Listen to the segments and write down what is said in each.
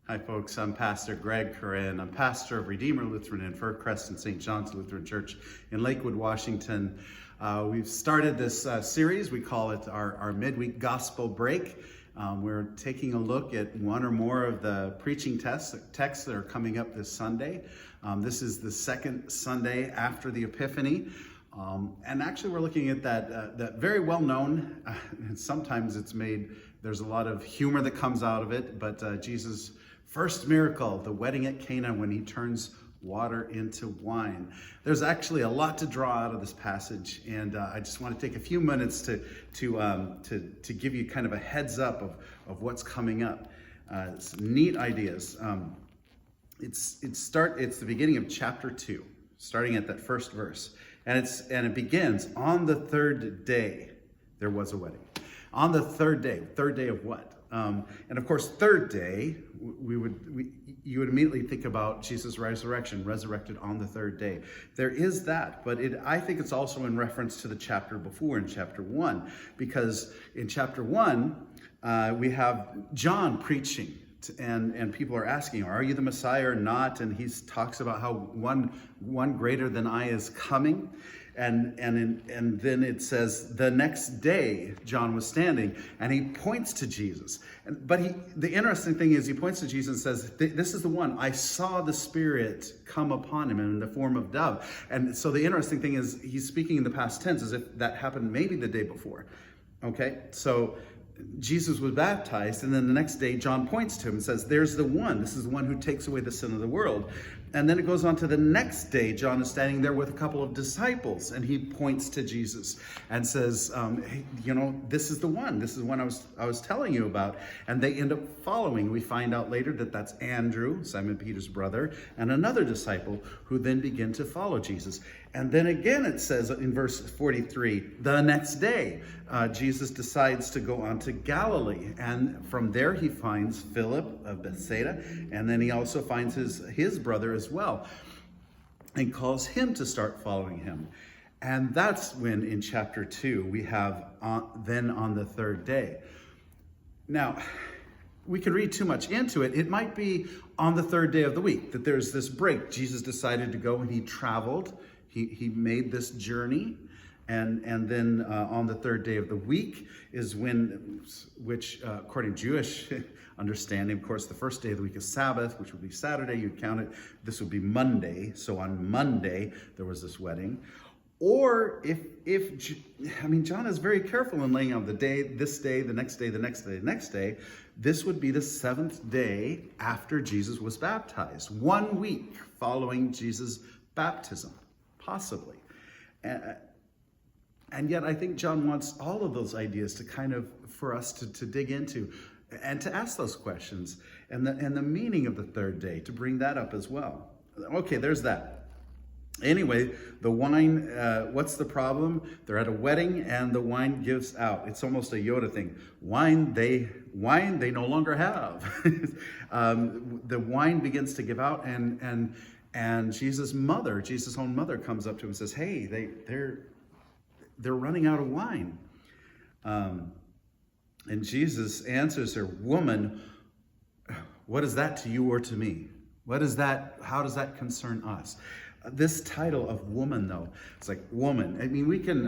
Hi folks, I'm Pastor Greg Curran. I'm pastor of Redeemer Lutheran in Fircrest and St. John's Lutheran Church in Lakewood, Washington. We've started this series. We call it our midweek gospel break. We're taking a look at one or more of the preaching texts that are coming up this Sunday. This is the second Sunday after the Epiphany. And actually we're looking at that very well-known, and sometimes there's a lot of humor that comes out of it, but Jesus' first miracle, the wedding at Cana, when he turns water into wine. There's actually a lot to draw out of this passage, and I just want to take a few minutes to give you kind of a heads up of what's coming up. Some neat ideas. It's the beginning of chapter 2, starting at that first verse, and it begins, on the third day there was a wedding. On the third day of what? And of course, third day, you would immediately think about Jesus' resurrection, resurrected on the third day. There is that, but I think it's also in reference to the chapter before, in chapter 1, because in chapter 1, we have John preaching, and people are asking, are you the Messiah or not? And he talks about how one greater than I is coming. And then it says, the next day, John was standing, and he points to Jesus. But the interesting thing is, he points to Jesus and says, this is the one. I saw the Spirit come upon him in the form of dove. And so the interesting thing is, he's speaking in the past tense as if that happened maybe the day before. Okay, so Jesus was baptized, and then the next day John points to him and says, there's the one. This is the one who takes away the sin of the world. And then it goes on to the next day. John is standing there with a couple of disciples, and he points to Jesus and says, hey, this is the one. This is one I was telling you about. And they end up following. We find out later that that's Andrew, Simon Peter's brother, and another disciple who then begin to follow Jesus. And then again it says in verse 43, the next day, Jesus decides to go on to Galilee. And from there he finds Philip of Bethsaida, and then he also finds his brother as well, and calls him to start following him. And that's when in chapter 2 we have then on the third day. Now, we could read too much into it. It might be on the third day of the week that there's this break. Jesus decided to go, and he traveled. He made this journey, and then on the third day of the week is which according to Jewish understanding, of course, the first day of the week is Sabbath, which would be Saturday. You'd count it. This would be Monday. So on Monday there was this wedding. Or John is very careful in laying out the day, this day, the next day, the next day, the next day. This would be the seventh day after Jesus was baptized, 1 week following Jesus' baptism. Possibly. And yet I think John wants all of those ideas to kind of, for us to dig into and to ask those questions, and the meaning of the third day, to bring that up as well. Okay, there's that. Anyway, the wine, what's the problem? They're at a wedding and the wine gives out. It's almost a Yoda thing. Wine they no longer have. The wine begins to give out, and Jesus' own mother comes up to him and says, hey, they're running out of wine. And Jesus answers her, woman, what is that to you or to me? How does that concern us? This title of woman, though, it's like woman. I mean, we can,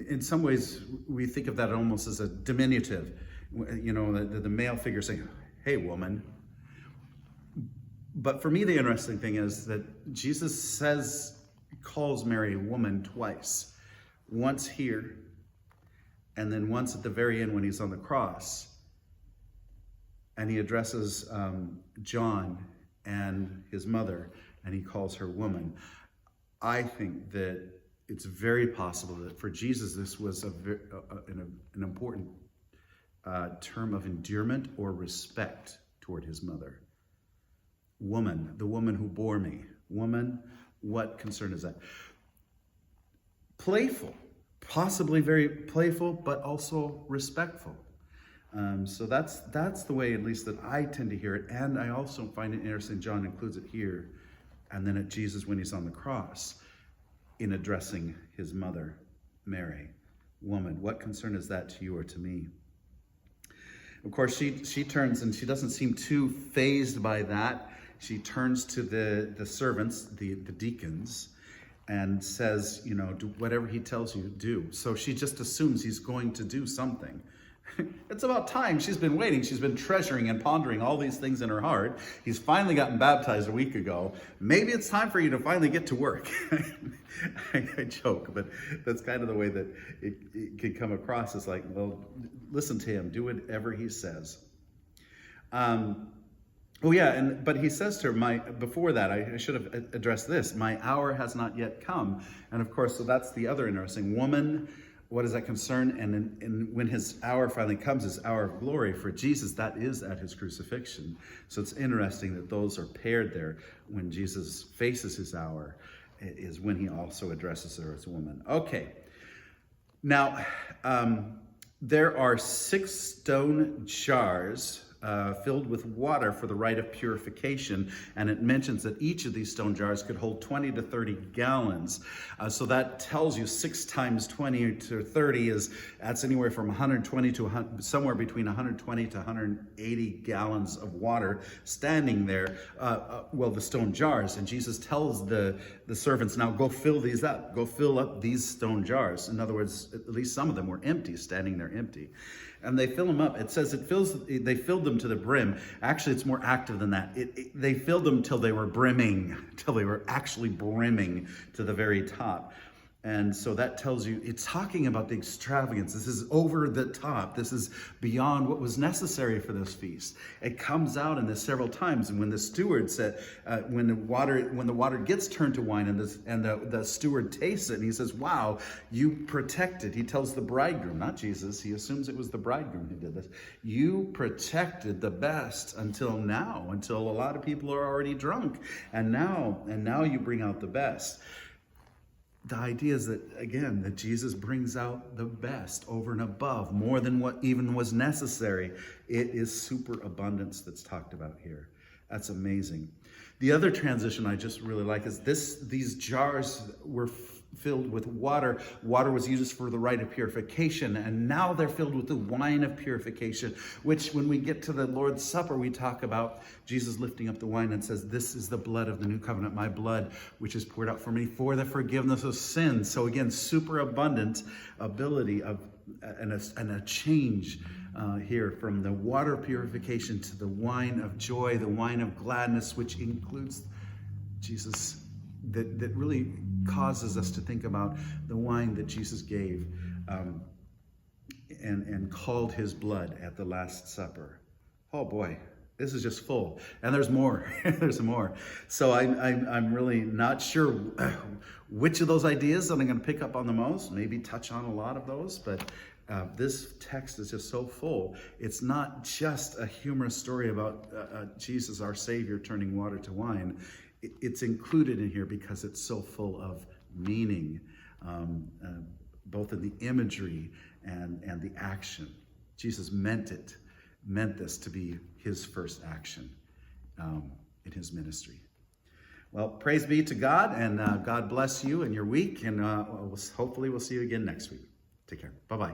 in some ways, we think of that almost as a diminutive, the male figure saying, hey, woman. But for me, the interesting thing is that Jesus calls Mary a woman twice. Once here, and then once at the very end when he's on the cross. And he addresses John and his mother, and he calls her woman. I think that it's very possible that for Jesus, this was an important term of endearment or respect toward his mother. Woman, the woman who bore me. Woman, what concern is that? Playful, possibly very playful, but also respectful. So that's the way, at least, that I tend to hear it. And I also find it interesting, John includes it here, and then at Jesus when he's on the cross, in addressing his mother, Mary. Woman, what concern is that to you or to me? Of course, she turns, and she doesn't seem too fazed by that. She turns to the servants, the deacons, and says, do whatever he tells you to do. So she just assumes he's going to do something. It's about time. She's been waiting. She's been treasuring and pondering all these things in her heart. He's finally gotten baptized a week ago. Maybe it's time for you to finally get to work. I joke, but that's kind of the way that it can come across. It's like, well, listen to him. Do whatever he says. But he says to her, before that, I should have addressed this. My hour has not yet come. And of course, so that's the other interesting. Woman, what does that concern? And when his hour finally comes, his hour of glory for Jesus, that is at his crucifixion. So it's interesting that those are paired there. When Jesus faces his hour is when he also addresses her as a woman. Okay. Now, there are 6 stone jars filled with water for the rite of purification, and it mentions that each of these stone jars could hold 20 to 30 gallons. So that tells you 6 times 20 to 30 that's anywhere from 120 to somewhere between 120 to 180 gallons of water standing there. The stone jars, and Jesus tells the servants, now go fill these up. Go fill up these stone jars. In other words, at least some of them were empty, standing there empty. And they fill them up. It says they filled them to the brim. Actually, it's more active than that. They filled them till they were brimming, till they were actually brimming to the very top. And so that tells you, it's talking about the extravagance. This is over the top. This is beyond what was necessary for this feast. It comes out in this several times. And when the steward said, when the water gets turned to wine, and the steward tastes it, and he says, wow, you protected. He tells the bridegroom, not Jesus. He assumes it was the bridegroom who did this. You protected the best until now, until a lot of people are already drunk. And now you bring out the best. The idea is that Jesus brings out the best over and above, more than what even was necessary. It is superabundance that's talked about here. That's amazing. The other transition I just really like is these jars were filled with water. Water was used for the rite of purification, and now they're filled with the wine of purification, which when we get to the Lord's Supper, we talk about Jesus lifting up the wine and says, this is the blood of the new covenant, my blood, which is poured out for me for the forgiveness of sins. So again, superabundant ability and a change here from the water purification to the wine of joy, the wine of gladness, which includes Jesus, that really causes us to think about the wine that Jesus gave and called his blood at the Last Supper. Oh boy, this is just full. And there's more. There's more. So I'm really not sure which of those ideas that I'm going to pick up on the most, maybe touch on a lot of those, but this text is just so full. It's not just a humorous story about Jesus, our Savior, turning water to wine. It's included in here because it's so full of meaning, both in the imagery and the action. Jesus meant this to be his first action in his ministry. Well, praise be to God, and God bless you and your week, and hopefully we'll see you again next week. Take care. Bye-bye.